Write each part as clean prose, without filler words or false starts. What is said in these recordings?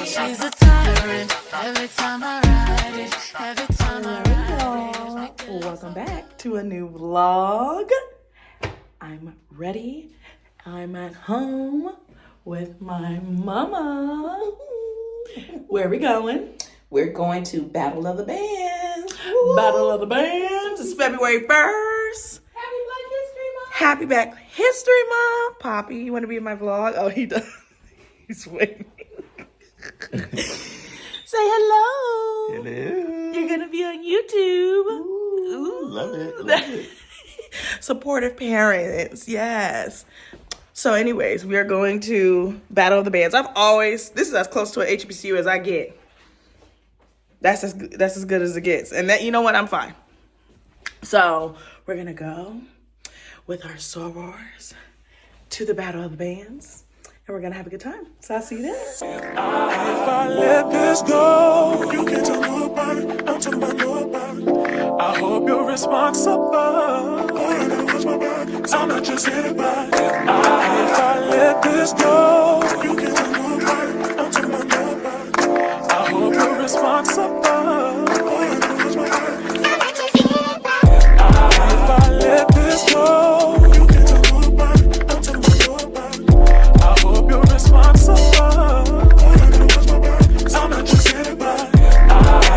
She's a tyrant every time I ride it. Every time I ride it. Welcome back to a new vlog. I'm ready. I'm at home with my mama. Where are we going? We're going to Battle of the Bands. Woo. Battle of the Bands. It's February 1st. Happy Black History Month. Happy Black History Month. Poppy, you want to be in my vlog? Oh, he does. He's waiting. Say hello. Hello. You're going to be on YouTube. Ooh. Love it. Love it. Supportive parents. Yes. So anyways, we are going to Battle of the Bands. This is as close to an HBCU as I get. That's as good as it gets. And that, you know what? I'm fine. So we're going to go with our sorors to the Battle of the Bands. And we're going to have a good time. So I'll see you there. If I let this go, you can't tell nobody. I'm talking about nobody. I hope you're responsible. All I gotta watch my back, 'cause I'm not just anybody. If I let this go, you can't tell nobody. I'm talking about nobody. I hope you're responsible. All I gotta watch my back, 'cause I'm not just anybody. If I let this go, you can't tell nobody. I'm talking about nobody. I hope you're responsible. All I gotta watch my back, 'cause I'm not just anybody.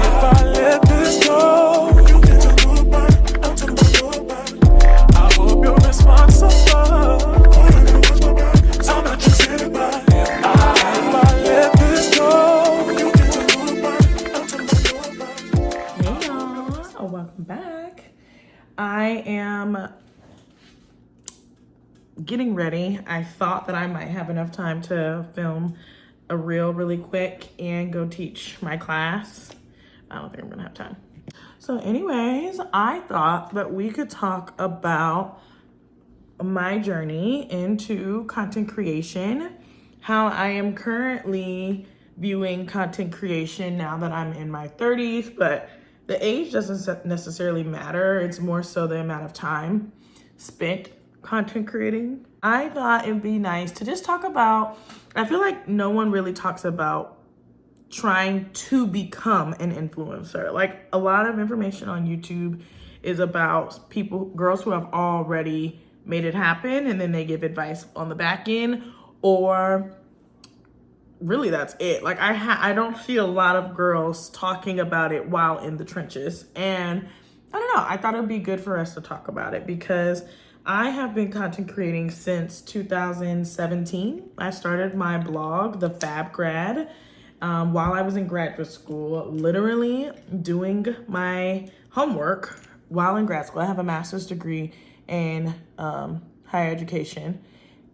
If I let this go, you can't tell nobody. I'm talking about nobody. I hope you're responsible. All I gotta watch my back, 'cause I'm not just anybody. If I let this go, you can't tell nobody. I'm talking about nobody. Hey y'all. Welcome back. I am getting ready. I thought that I might have enough time to film a reel really quick and go teach my class. I don't think I'm gonna have time. So anyways, I thought that we could talk about my journey into content creation, how I am currently viewing content creation now that I'm in my 30s, but the age doesn't necessarily matter. It's more so the amount of time spent content creating. I thought it'd be nice to just talk about, I feel like no one really talks about trying to become an influencer. Like a lot of information on YouTube is about girls who have already made it happen and then they give advice on the back end, or really that's it. Like I don't see a lot of girls talking about it while in the trenches. And I don't know, I thought it'd be good for us to talk about it because I have been content creating since 2017. I started my blog, The Fab Grad, while I was in graduate school, literally doing my homework while in grad school. I have a master's degree in higher education.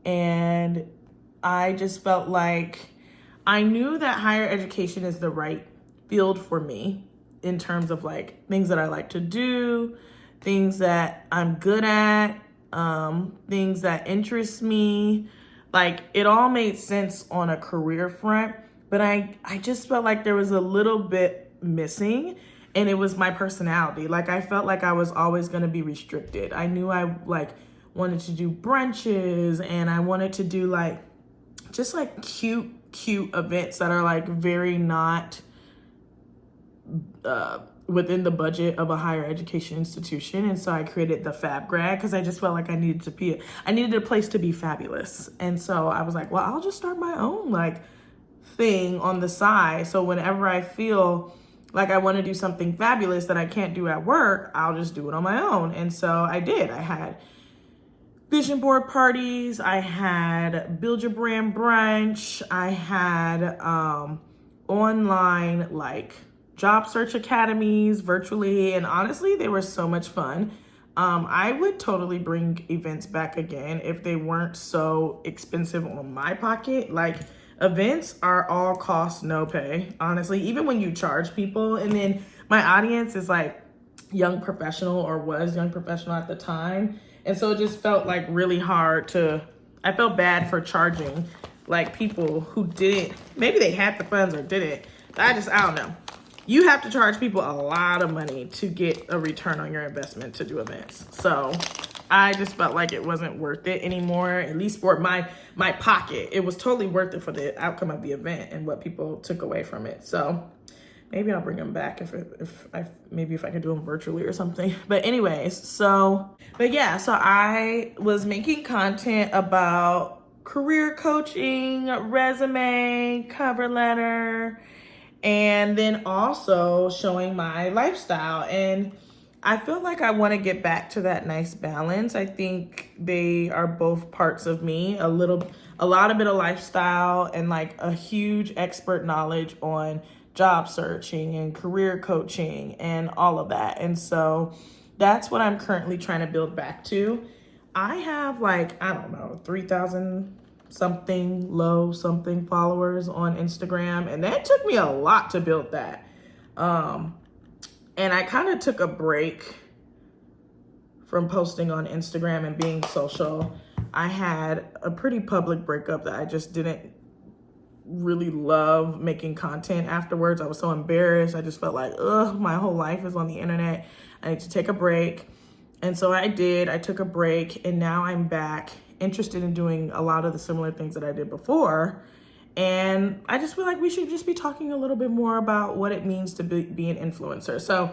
And I just felt like I knew that higher education is the right field for me in terms of like things that I like to do, things that I'm good at, things that interest me. Like it all made sense on a career front, but I just felt like there was a little bit missing, and it was my personality. Like I felt like I was always going to be restricted. I knew I like wanted to do brunches, and I wanted to do like just like cute events that are like very not within the budget of a higher education institution. And so I created the Fab Grad because I just felt like I needed a place to be fabulous. And so I was like, well, I'll just start my own like thing on the side. So whenever I feel like I want to do something fabulous that I can't do at work, I'll just do it on my own. And so I did. I had vision board parties. I had build your brand brunch. I had online like job search academies virtually. And honestly, they were so much fun. I would totally bring events back again if they weren't so expensive on my pocket. Like events are all cost, no pay, honestly, even when you charge people. And then my audience is like young professional, or was young professional at the time. And so it just felt like really hard I felt bad for charging like people who maybe they had the funds or didn't. I don't know. You have to charge people a lot of money to get a return on your investment to do events. So I just felt like it wasn't worth it anymore, at least for my pocket. It was totally worth it for the outcome of the event and what people took away from it. So maybe I'll bring them back if I can do them virtually or something. But anyways, so I was making content about career coaching, resume, cover letter, and then also showing my lifestyle. And I feel like I want to get back to that nice balance. I think they are both parts of me, a lot of bit of lifestyle and like a huge expert knowledge on job searching and career coaching and all of that. And so that's what I'm currently trying to build back to. I have 3,000 something followers on Instagram, and that took me a lot to build that. And I kind of took a break from posting on Instagram and being social. I had a pretty public breakup that I just didn't really love making content afterwards. I was so embarrassed. I just felt like, my whole life is on the internet. I need to take a break. And so I did. I took a break, and now I'm back interested in doing a lot of the similar things that I did before. And I just feel like we should just be talking a little bit more about what it means to be an influencer. So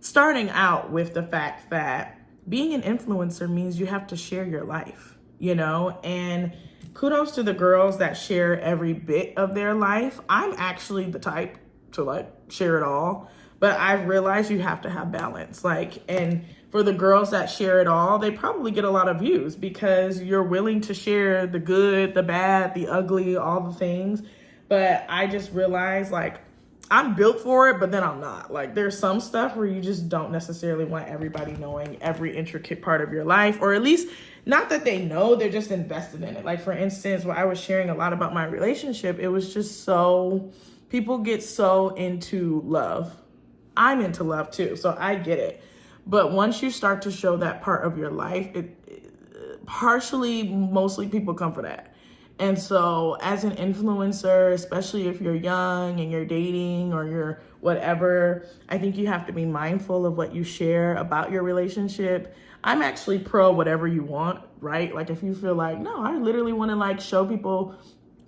starting out with the fact that being an influencer means you have to share your life, and kudos to the girls that share every bit of their life. I'm actually the type to share it all, but I've realized you have to have balance. And for the girls that share it all, they probably get a lot of views because you're willing to share the good, the bad, the ugly, all the things. But I just realized I'm built for it, but then I'm not. There's some stuff where you just don't necessarily want everybody knowing every intricate part of your life, or at least not that they know, they're just invested in it. For instance, when I was sharing a lot about my relationship, it was just people get so into love. I'm into love too, so I get it. But once you start to show that part of your life, mostly people come for that. And so as an influencer, especially if you're young and you're dating or you're whatever, I think you have to be mindful of what you share about your relationship. I'm actually pro whatever you want, right? If you feel no, I literally want to show people,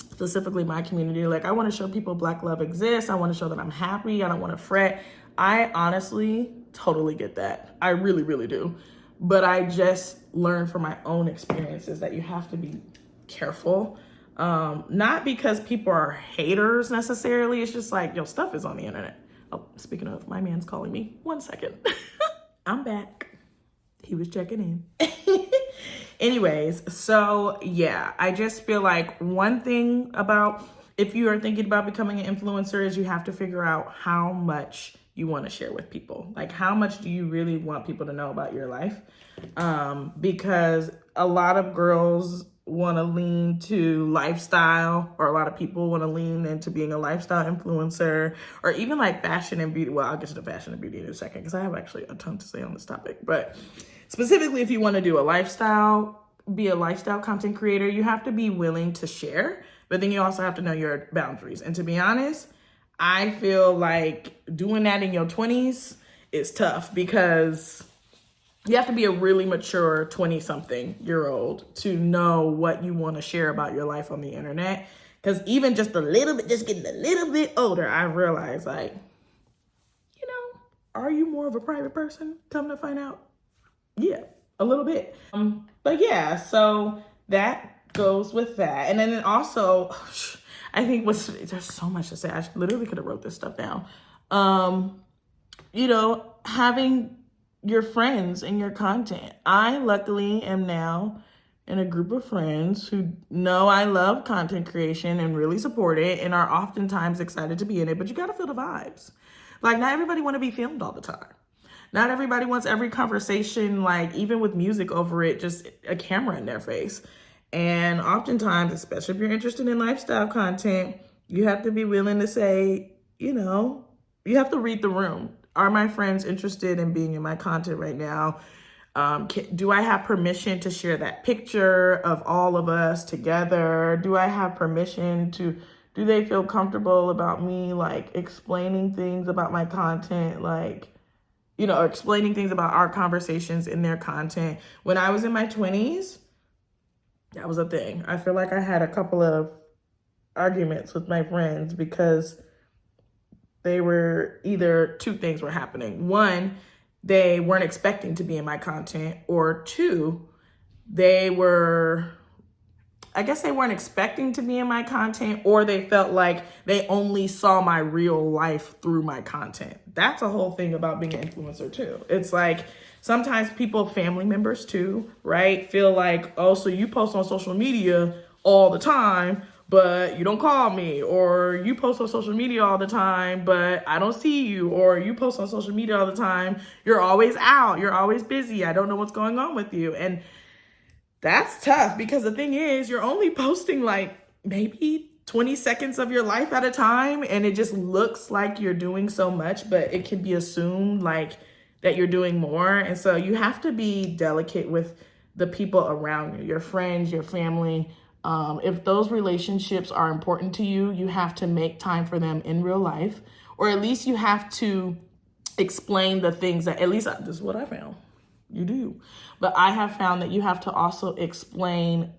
specifically my community, I want to show people Black love exists. I want to show that I'm happy. I don't want to fret. I honestly totally get that. I really, really do. But I just learned from my own experiences that you have to be careful. Not because people are haters necessarily. It's just your stuff is on the internet. Oh, speaking of, my man's calling me. 1 second. I'm back. He was checking in. Anyways, so yeah, I just feel one thing about if you are thinking about becoming an influencer is you have to figure out how much you want to share with people. How much do you really want people to know about your life? Because a lot of girls want to lean to lifestyle, or a lot of people want to lean into being a lifestyle influencer, or even fashion and beauty. Well, I'll get to the fashion and beauty in a second because I have actually a ton to say on this topic. But specifically, if you want to do be a lifestyle content creator, you have to be willing to share, but then you also have to know your boundaries. And to be honest, I feel doing that in your 20s is tough because you have to be a really mature 20-something-year-old to know what you want to share about your life on the internet. Because even just getting a little bit older, I realized, are you more of a private person? Come to find out, yeah, a little bit. But yeah, so that goes with that. And then also, I think there's so much to say. I literally could have wrote this stuff down. Having your friends in your content. I luckily am now in a group of friends who know I love content creation and really support it and are oftentimes excited to be in it, but you got to feel the vibes. Not everybody want to be filmed all the time. Not everybody wants every conversation, even with music over it, just a camera in their face. And oftentimes, especially if you're interested in lifestyle content, you have to be willing to say, you have to read the room. Are my friends interested in being in my content right now? Do I have permission to share that picture of all of us together? Do I have permission do they feel comfortable about me explaining things about my content? explaining things about our conversations in their content. When I was in my 20s, that was a thing. I feel like I had a couple of arguments with my friends because they were either two things were happening. One, they weren't expecting to be in my content, or two, they weren't expecting to be in my content, or they felt like they only saw my real life through my content. That's a whole thing about being an influencer too. It's like sometimes people, family members too, right, feel like, oh, so you post on social media all the time, but you don't call me, or you post on social media all the time, but I don't see you, or you post on social media all the time, you're always out, you're always busy, I don't know what's going on with you. And that's tough because the thing is, you're only posting like maybe 20 seconds of your life at a time, and it just looks like you're doing so much, but it can be assumed like that you're doing more. And so you have to be delicate with the people around you, your friends, your family. If those relationships are important to you, you have to make time for them in real life, or at least you have to explain the things that, at least this is what I found. You do. But I have found that you have to also explain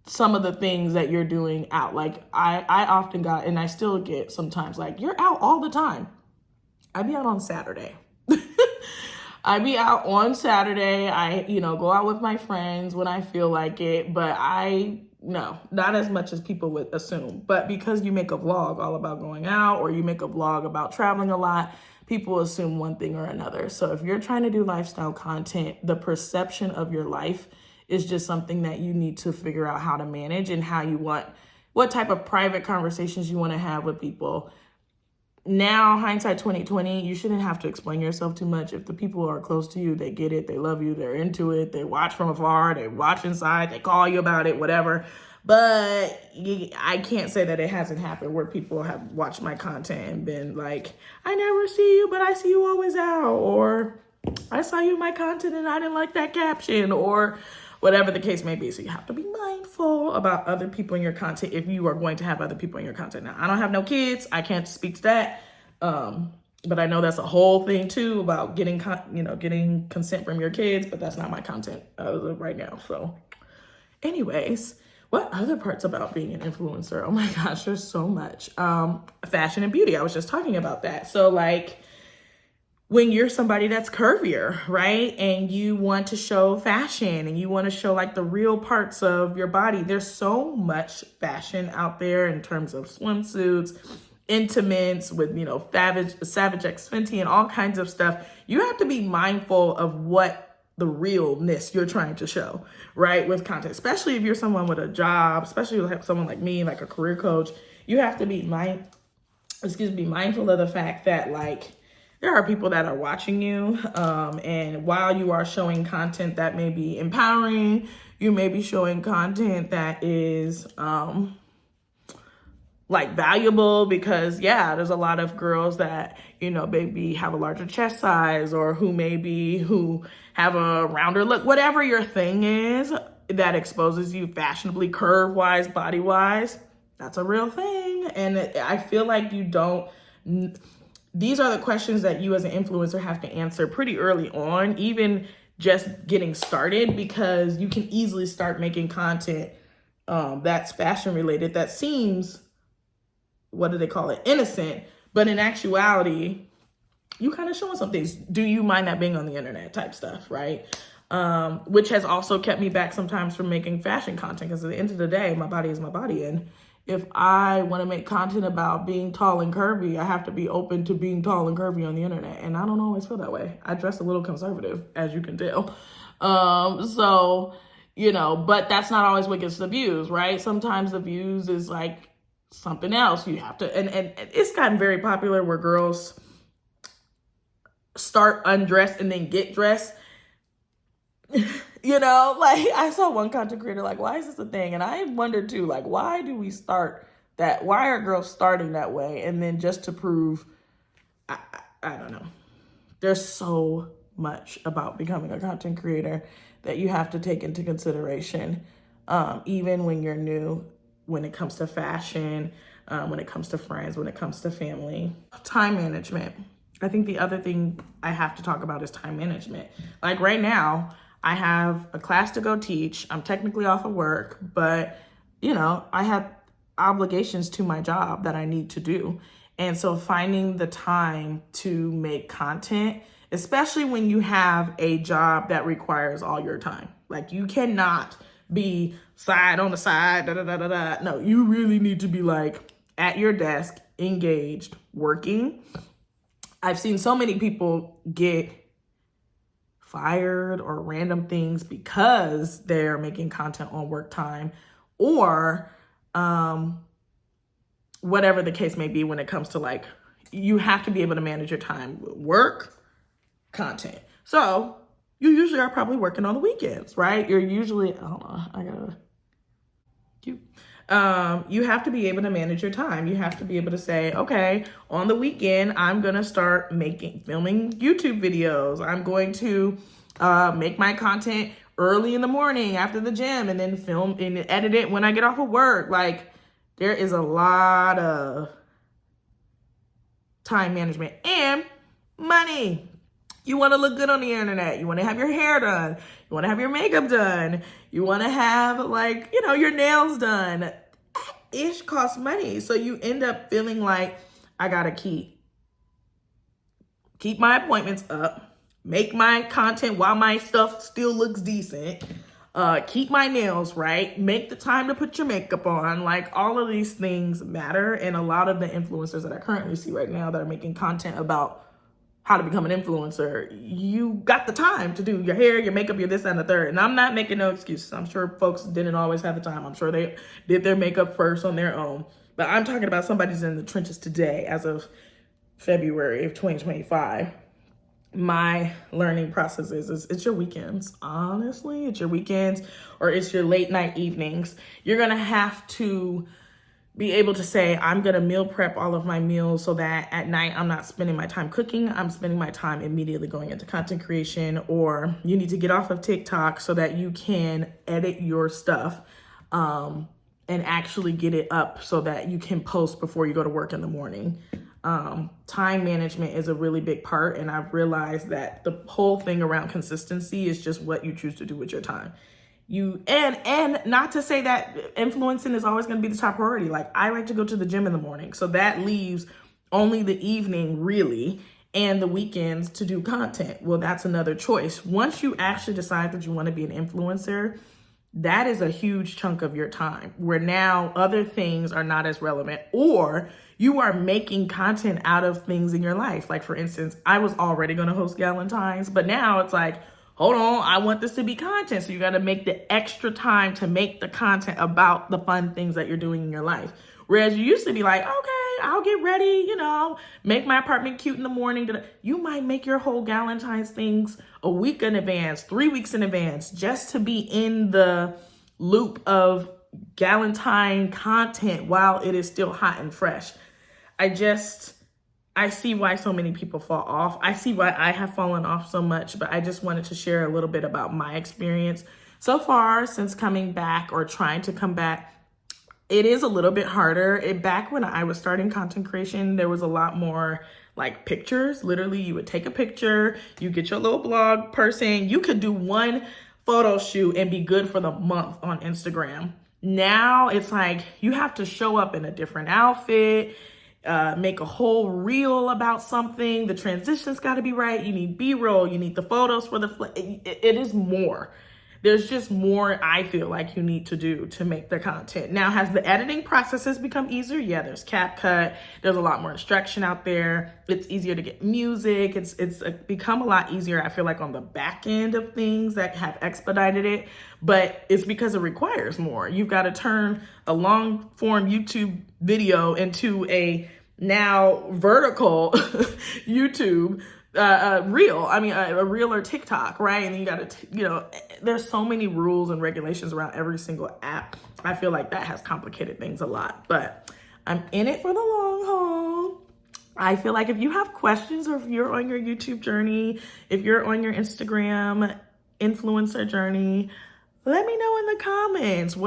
some of the things that you're doing out. Like I often got, and I still get sometimes, like, you're out all the time. I be out on Saturday. I be out on Saturday. I, go out with my friends when I feel like it, but no, not as much as people would assume. But because you make a vlog all about going out, or you make a vlog about traveling a lot, people assume one thing or another. So if you're trying to do lifestyle content, the perception of your life is just something that you need to figure out how to manage, and what type of private conversations you want to have with people. Now, hindsight 2020, you shouldn't have to explain yourself too much. If the people are close to you, they get it, they love you, they're into it, they watch from afar, they watch inside, they call you about it, whatever. But I can't say that it hasn't happened where people have watched my content and been like, I never see you, but I see you always out, or I saw you in my content and I didn't like that caption, or whatever the case may be. So you have to be mindful about other people in your content if you are going to have other people in your content. Now, I don't have no kids. I can't speak to that. But I know that's a whole thing too about getting consent from your kids, but that's not my content right now. So anyways, what other parts about being an influencer? Oh my gosh, there's so much. Fashion and beauty. I was just talking about that. So like, when you're somebody that's curvier, right? And you want to show fashion and you want to show like the real parts of your body. There's so much fashion out there in terms of swimsuits, intimates with, Savage X Fenty and all kinds of stuff. You have to be mindful of what the realness you're trying to show, right? With content, especially if you're someone with a job, especially like someone like me, like a career coach, you have to be mindful of the fact that like, there are people that are watching you, and while you are showing content that may be empowering, you may be showing content that is like valuable, because there's a lot of girls that, maybe have a larger chest size, or who have a rounder look, whatever your thing is that exposes you fashionably, curve wise, body wise, that's a real thing. And I feel like these are the questions that you as an influencer have to answer pretty early on, even just getting started, because you can easily start making content that's fashion related that seems, what do they call it, innocent, but in actuality, you kind of showing some things. Do you mind that being on the internet type stuff, right? Which has also kept me back sometimes from making fashion content, because at the end of the day, my body is my body, and if I want to make content about being tall and curvy, I have to be open to being tall and curvy on the internet. And I don't always feel that way. I dress a little conservative, as you can tell. But that's not always what gets the views, right? Sometimes the views is like something else. You have to, and it's gotten very popular where girls start undressed and then get dressed. Like I saw one content creator like, why is this a thing? And I wondered too, like, why do we start that? Why are girls starting that way? And then just to prove, I don't know. There's so much about becoming a content creator that you have to take into consideration, even when you're new, when it comes to fashion, when it comes to friends, when it comes to family. Time management. I think the other thing I have to talk about is time management. Like right now, I have a class to go teach. I'm technically off of work, but you know, I have obligations to my job that I need to do. And so finding the time to make content, especially when you have a job that requires all your time. Like you cannot be side on the side, da da da da da. No, you really need to be like at your desk, engaged, working. I've seen so many people get fired or random things because they're making content on work time, or whatever the case may be when it comes to like, you have to be able to manage your time with work, content. So you usually are probably working on the weekends, right? You're usually, hold on, I gotta, you have to be able to manage your time. You have to be able to say, okay, on the weekend, I'm gonna start filming YouTube videos. I'm going to make my content early in the morning after the gym, and then film and edit it when I get off of work. Like, there is a lot of time management and money. You want to look good on the internet. You want to have your hair done. You want to have your makeup done. You want to have, like, you know, your nails done. Ish costs money. So you end up feeling like, I got to keep my appointments up, make my content while my stuff still looks decent, keep my nails right, make the time to put your makeup on. Like, all of these things matter. And a lot of the influencers that I currently see right now that are making content about how to become an influencer, you got the time to do your hair, your makeup, your this and the third. And I'm not making no excuses. I'm sure folks didn't always have the time. I'm sure they did their makeup first on their own. But I'm talking about somebody's in the trenches today as of February of 2025. My learning process is it's your weekends. Honestly, it's your weekends or it's your late night evenings. You're going to have to be able to say, I'm going to meal prep all of my meals so that at night I'm not spending my time cooking. I'm spending my time immediately going into content creation. Or you need to get off of TikTok so that you can edit your stuff and actually get it up so that you can post before you go to work in the morning. Time management is a really big part. And I've realized that the whole thing around consistency is just what you choose to do with your time. And not to say that influencing is always going to be the top priority. Like, I like to go to the gym in the morning. So that leaves only the evening really and the weekends to do content. Well, that's another choice. Once you actually decide that you want to be an influencer, that is a huge chunk of your time where now other things are not as relevant, or you are making content out of things in your life. Like, for instance, I was already going to host Galentine's, but now it's like, hold on, I want this to be content. So you got to make the extra time to make the content about the fun things that you're doing in your life. Whereas you used to be like, okay, I'll get ready, you know, make my apartment cute in the morning. You might make your whole Galentine's things a week in advance, 3 weeks in advance, just to be in the loop of Galentine content while it is still hot and fresh. I see why so many people fall off. I see why I have fallen off so much, but I just wanted to share a little bit about my experience so far since coming back or trying to come back. It is a little bit harder. Back when I was starting content creation, there was a lot more like pictures. Literally, you would take a picture, you get your little blog person, you could do one photo shoot and be good for the month on Instagram. Now it's like you have to show up in a different outfit, make a whole reel about something. The transition's got to be right. You need B-roll. You need the photos for it is more. There's just more I feel like you need to do to make the content. Now, has the editing processes become easier? Yeah, there's CapCut. There's a lot more instruction out there. It's easier to get music. It's become a lot easier, I feel like, on the back end of things that have expedited it. But it's because it requires more. You've got to turn a long form YouTube video into a now vertical YouTube reel. I mean, a reel or TikTok, right? And then you got to, there's so many rules and regulations around every single app. I feel like that has complicated things a lot, but I'm in it for the long haul. I feel like if you have questions, or if you're on your YouTube journey, if you're on your Instagram influencer journey, let me know in the comments.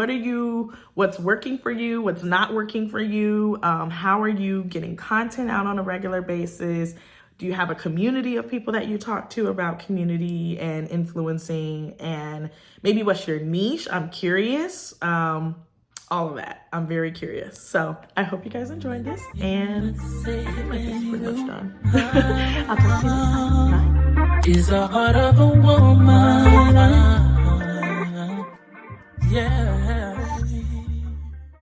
What's working for you? What's not working for you? How are you getting content out on a regular basis? Do you have a community of people that you talk to about community and influencing? And maybe what's your niche? I'm curious. All of that. I'm very curious. So I hope you guys enjoyed this. And I think my face is pretty much done. I'll talk to you next time. Bye. Is the heart of a woman.